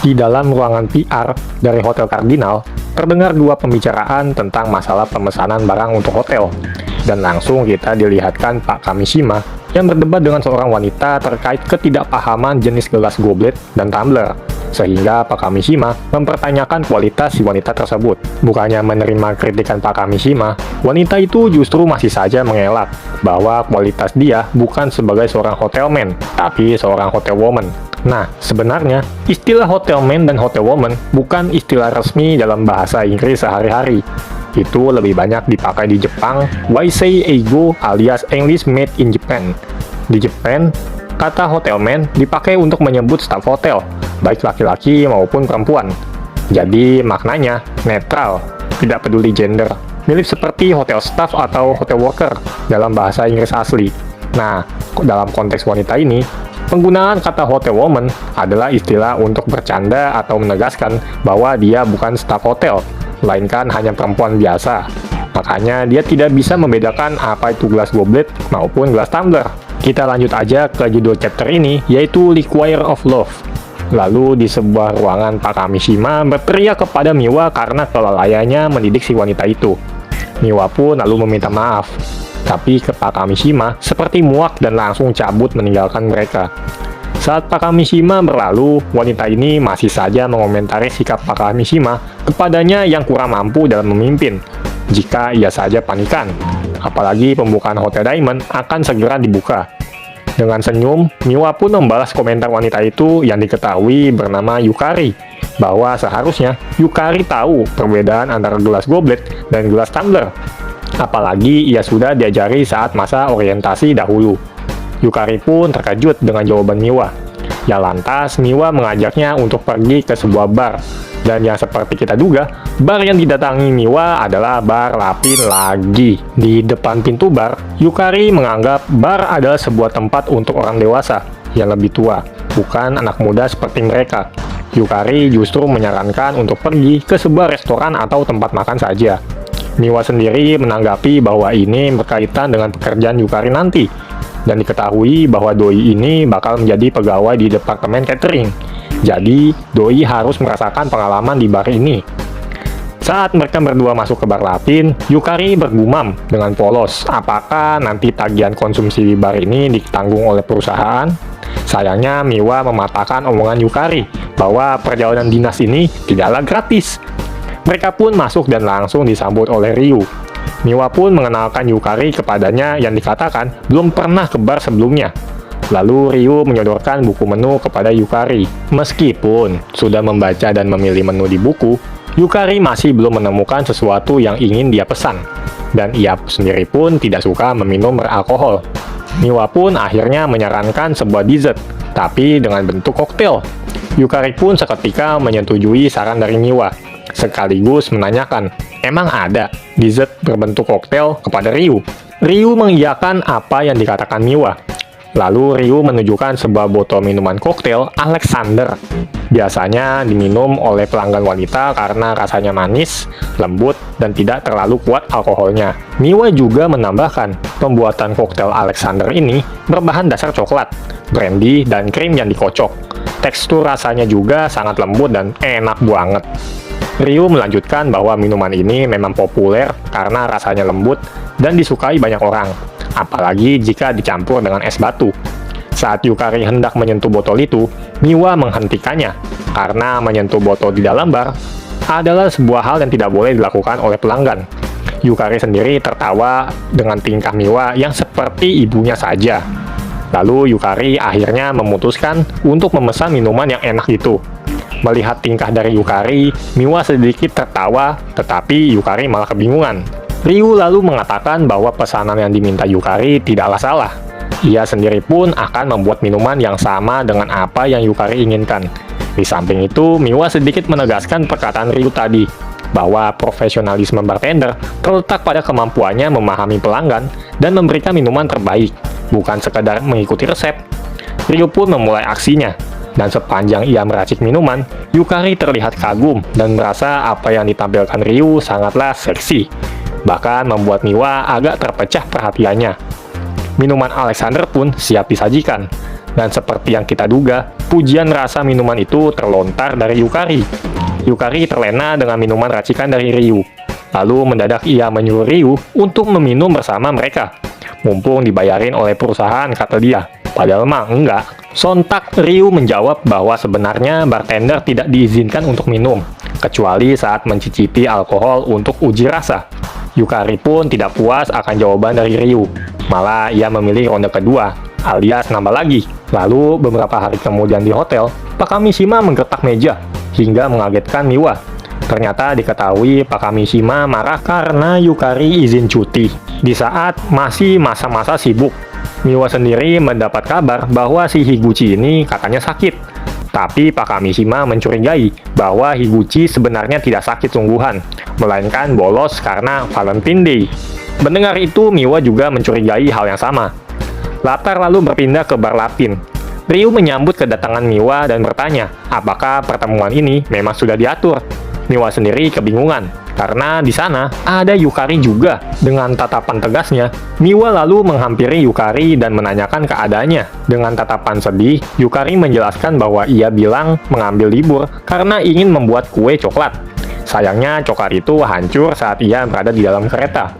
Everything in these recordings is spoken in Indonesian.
Di dalam ruangan PR dari Hotel Cardinal, terdengar dua pembicaraan tentang masalah pemesanan barang untuk hotel. Dan langsung kita dilihatkan Pak Kamishima yang berdebat dengan seorang wanita terkait ketidakpahaman jenis gelas goblet dan tumbler. Sehingga Pak Kamishima mempertanyakan kualitas si wanita tersebut. Bukannya menerima kritikan Pak Kamishima, wanita itu justru masih saja mengelak bahwa kualitas dia bukan sebagai seorang hotelman, tapi seorang hotel woman. Nah, sebenarnya istilah hotelman dan hotel woman bukan istilah resmi dalam bahasa Inggris sehari-hari. Itu lebih banyak dipakai di Jepang, Waisei Eigo alias English made in Japan. Di Jepang, kata hotelman dipakai untuk menyebut staf hotel, baik laki-laki maupun perempuan. Jadi maknanya netral, tidak peduli gender, mirip seperti hotel staff atau hotel worker dalam bahasa Inggris asli. Nah, dalam konteks wanita ini, penggunaan kata hotel woman adalah istilah untuk bercanda atau menegaskan bahwa dia bukan staf hotel, melainkan hanya perempuan biasa. Makanya dia tidak bisa membedakan apa itu gelas goblet maupun gelas tumbler. Kita lanjut aja ke judul chapter ini, yaitu Require of Love. Lalu di sebuah ruangan Pak Kamishima berteriak kepada Miwa karena kelalaiannya mendidik si wanita itu. Miwa pun lalu meminta maaf. Tapi ke Pak Kamishima seperti muak dan langsung cabut meninggalkan mereka. Saat Pak Kamishima berlalu, wanita ini masih saja mengomentari sikap Pak Kamishima kepadanya yang kurang mampu dalam memimpin, jika ia saja panikan. Apalagi pembukaan Hotel Diamond akan segera dibuka. Dengan senyum, Miwa pun membalas komentar wanita itu yang diketahui bernama Yukari, bahwa seharusnya Yukari tahu perbedaan antara gelas goblet dan gelas tumbler. Apalagi ia sudah diajari saat masa orientasi dahulu. Yukari pun terkejut dengan jawaban Miwa. Ya lantas, Miwa mengajaknya untuk pergi ke sebuah bar. Dan yang seperti kita duga, bar yang didatangi Miwa adalah bar Lapin lagi. Di depan pintu bar, Yukari menganggap bar adalah sebuah tempat untuk orang dewasa yang lebih tua, bukan anak muda seperti mereka. Yukari justru menyarankan untuk pergi ke sebuah restoran atau tempat makan saja. Miwa sendiri menanggapi bahwa ini berkaitan dengan pekerjaan Yukari nanti, dan diketahui bahwa Doi ini bakal menjadi pegawai di departemen catering. Jadi, Doi harus merasakan pengalaman di bar ini. Saat mereka berdua masuk ke bar Lapin, Yukari bergumam dengan polos, apakah nanti tagihan konsumsi di bar ini ditanggung oleh perusahaan? Sayangnya, Miwa mematahkan omongan Yukari bahwa perjalanan dinas ini tidaklah gratis. Mereka pun masuk dan langsung disambut oleh Ryu. Miwa pun mengenalkan Yukari kepadanya yang dikatakan belum pernah ke bar sebelumnya. Lalu Ryu menyodorkan buku menu kepada Yukari. Meskipun sudah membaca dan memilih menu di buku, Yukari masih belum menemukan sesuatu yang ingin dia pesan. Dan ia sendiri pun tidak suka meminum beralkohol. Miwa pun akhirnya menyarankan sebuah dessert, tapi dengan bentuk koktail. Yukari pun seketika menyetujui saran dari Miwa, sekaligus menanyakan, emang ada dessert berbentuk koktail kepada Ryu? Ryu mengiyakan apa yang dikatakan Miwa. Lalu Ryu menunjukkan sebuah botol minuman koktail Alexander. Biasanya diminum oleh pelanggan wanita karena rasanya manis, lembut, dan tidak terlalu kuat alkoholnya. Miwa juga menambahkan, pembuatan koktail Alexander ini berbahan dasar coklat, brandy, dan krim yang dikocok. Tekstur rasanya juga sangat lembut dan enak banget. Ryu melanjutkan bahwa minuman ini memang populer karena rasanya lembut dan disukai banyak orang, apalagi jika dicampur dengan es batu. Saat Yukari hendak menyentuh botol itu, Miwa menghentikannya, karena menyentuh botol di dalam bar adalah sebuah hal yang tidak boleh dilakukan oleh pelanggan. Yukari sendiri tertawa dengan tingkah Miwa yang seperti ibunya saja. Lalu Yukari akhirnya memutuskan untuk memesan minuman yang enak itu. Melihat tingkah dari Yukari, Miwa sedikit tertawa, tetapi Yukari malah kebingungan. Ryu lalu mengatakan bahwa pesanan yang diminta Yukari tidaklah salah. Ia sendiri pun akan membuat minuman yang sama dengan apa yang Yukari inginkan. Di samping itu, Miwa sedikit menegaskan perkataan Ryu tadi, bahwa profesionalisme bartender terletak pada kemampuannya memahami pelanggan dan memberikan minuman terbaik, bukan sekedar mengikuti resep. Ryu pun memulai aksinya. Dan sepanjang ia meracik minuman, Yukari terlihat kagum dan merasa apa yang ditampilkan Ryu sangatlah seksi. Bahkan membuat Miwa agak terpecah perhatiannya. Minuman Alexander pun siap disajikan. Dan seperti yang kita duga, pujian rasa minuman itu terlontar dari Yukari. Yukari terlena dengan minuman racikan dari Ryu. Lalu mendadak ia menyuruh Ryu untuk meminum bersama mereka. Mumpung dibayarin oleh perusahaan, kata dia. Padahal mah enggak. Sontak Ryu menjawab bahwa sebenarnya bartender tidak diizinkan untuk minum, kecuali saat mencicipi alkohol untuk uji rasa. Yukari pun tidak puas akan jawaban dari Ryu. Malah ia memilih ronde kedua, alias nambah lagi. Lalu beberapa hari kemudian di hotel, Pak Kamishima menggertak meja hingga mengagetkan Miwa. Ternyata diketahui Pak Kamishima marah karena Yukari izin cuti di saat masih masa-masa sibuk. Miwa sendiri mendapat kabar bahwa si Higuchi ini katanya sakit. Tapi Pak Kamishima mencurigai bahwa Higuchi sebenarnya tidak sakit sungguhan, melainkan bolos karena Valentine Day. Mendengar itu, Miwa juga mencurigai hal yang sama. Latar lalu berpindah ke bar Latin. Ryu menyambut kedatangan Miwa dan bertanya, apakah pertemuan ini memang sudah diatur. Miwa sendiri kebingungan, karena di sana ada Yukari juga. Dengan tatapan tegasnya, Miwa lalu menghampiri Yukari dan menanyakan keadaannya. Dengan tatapan sedih, Yukari menjelaskan bahwa ia bilang mengambil libur karena ingin membuat kue coklat. Sayangnya coklat itu hancur saat ia berada di dalam kereta.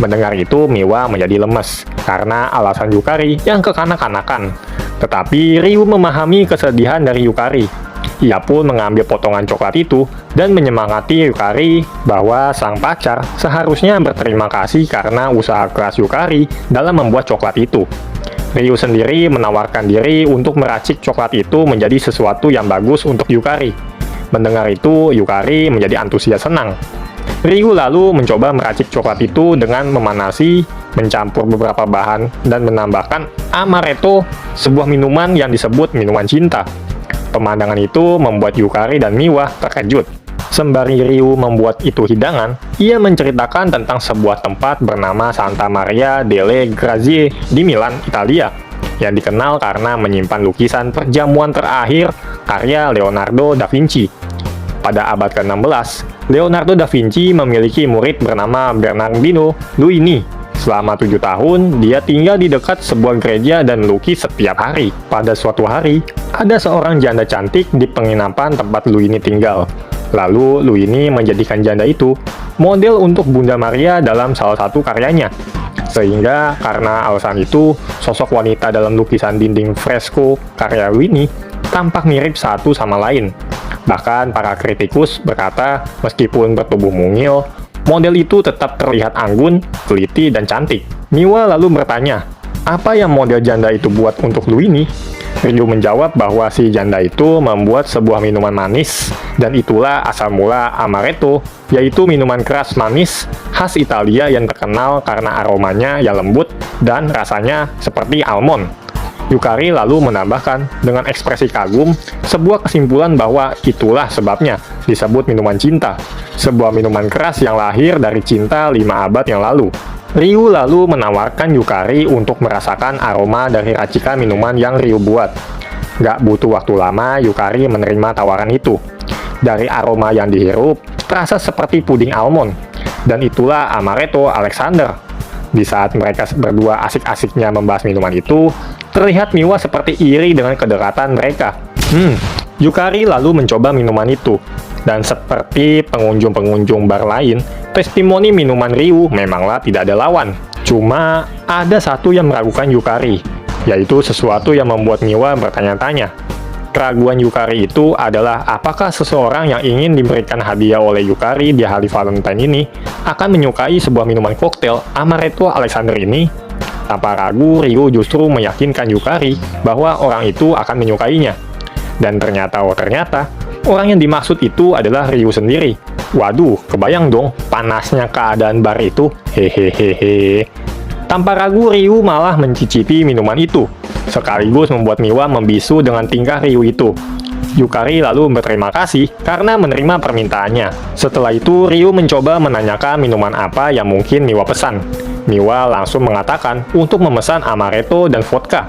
Mendengar itu, Miwa menjadi lemes karena alasan Yukari yang kekanak-kanakan. Tetapi Ryu memahami kesedihan dari Yukari. Ia pun mengambil potongan coklat itu dan menyemangati Yukari bahwa sang pacar seharusnya berterima kasih karena usaha keras Yukari dalam membuat coklat itu. Ryu sendiri menawarkan diri untuk meracik coklat itu menjadi sesuatu yang bagus untuk Yukari. Mendengar itu, Yukari menjadi antusias senang. Ryu lalu mencoba meracik coklat itu dengan memanasi, mencampur beberapa bahan, dan menambahkan amaretto, sebuah minuman yang disebut minuman cinta. Pemandangan itu membuat Yukari dan Miwa terkejut. Sembari Ryu membuat itu hidangan, ia menceritakan tentang sebuah tempat bernama Santa Maria delle Grazie di Milan, Italia, yang dikenal karena menyimpan lukisan perjamuan terakhir karya Leonardo da Vinci. Pada abad ke-16, Leonardo da Vinci memiliki murid bernama Bernardino Luini. Selama 7 tahun, dia tinggal di dekat sebuah gereja dan melukis setiap hari. Pada suatu hari, ada seorang janda cantik di penginapan tempat Luini tinggal. Lalu, Luini menjadikan janda itu model untuk Bunda Maria dalam salah satu karyanya. Sehingga karena alasan itu, sosok wanita dalam lukisan dinding fresko karya Luini tampak mirip satu sama lain. Bahkan para kritikus berkata, meskipun bertubuh mungil, model itu tetap terlihat anggun, teliti, dan cantik. Miwa lalu bertanya, apa yang model janda itu buat untuk Luini? Ryu menjawab bahwa si janda itu membuat sebuah minuman manis, dan itulah asal mula amaretto, yaitu minuman keras manis khas Italia yang terkenal karena aromanya yang lembut dan rasanya seperti almond. Yukari lalu menambahkan dengan ekspresi kagum sebuah kesimpulan bahwa itulah sebabnya disebut minuman cinta, sebuah minuman keras yang lahir dari cinta 5 abad yang lalu. Ryu lalu menawarkan Yukari untuk merasakan aroma dari racikan minuman yang Ryu buat. Gak butuh waktu lama, Yukari menerima tawaran itu. Dari aroma yang dihirup, terasa seperti puding almond. Dan itulah amaretto Alexander. Di saat mereka berdua asik-asiknya membahas minuman itu, terlihat Miwa seperti iri dengan kedekatan mereka. Yukari lalu mencoba minuman itu. Dan seperti pengunjung-pengunjung bar lain, testimoni minuman Ryu memanglah tidak ada lawan. Cuma ada satu yang meragukan Yukari, yaitu sesuatu yang membuat Miwa bertanya-tanya. Keraguan Yukari itu adalah apakah seseorang yang ingin diberikan hadiah oleh Yukari di hari Valentine ini akan menyukai sebuah minuman koktail amaretto Alexander ini. Tanpa ragu, Ryu justru meyakinkan Yukari bahwa orang itu akan menyukainya. Dan ternyata, orang yang dimaksud itu adalah Ryu sendiri. Waduh, kebayang dong panasnya keadaan bar itu. Hehehehe. Tanpa ragu, Ryu malah mencicipi minuman itu, sekaligus membuat Miwa membisu dengan tingkah Ryu itu. Yukari lalu berterima kasih karena menerima permintaannya. Setelah itu, Ryu mencoba menanyakan minuman apa yang mungkin Miwa pesan. Miwa langsung mengatakan untuk memesan amaretto dan vodka.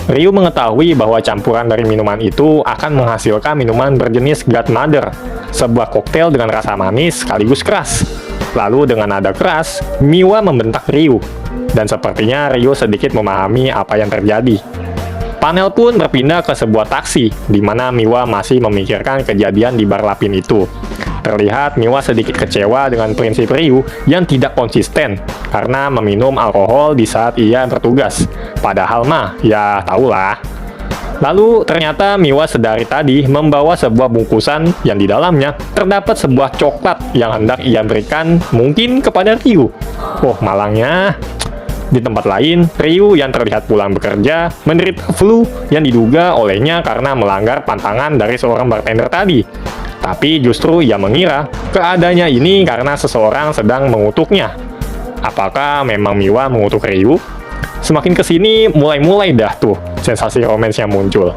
Ryu mengetahui bahwa campuran dari minuman itu akan menghasilkan minuman berjenis Godmother, sebuah koktail dengan rasa manis sekaligus keras. Lalu dengan nada keras, Miwa membentak Ryu. Dan sepertinya Ryu sedikit memahami apa yang terjadi. Panel pun berpindah ke sebuah taksi, di mana Miwa masih memikirkan kejadian di bar Lapin itu. Terlihat Miwa sedikit kecewa dengan prinsip Ryu yang tidak konsisten karena meminum alkohol di saat ia bertugas. Padahal mah, ya tahulah. Lalu ternyata Miwa sedari tadi membawa sebuah bungkusan yang di dalamnya terdapat sebuah coklat yang hendak ia berikan mungkin kepada Ryu. Oh malangnya. Di tempat lain, Ryu yang terlihat pulang bekerja menderita flu yang diduga olehnya karena melanggar pantangan dari seorang bartender tadi. Tapi justru ia mengira keadaannya ini karena seseorang sedang mengutuknya. Apakah memang Miwa mengutuk Ryu? Semakin kesini mulai-mulai dah tuh sensasi romansnya muncul.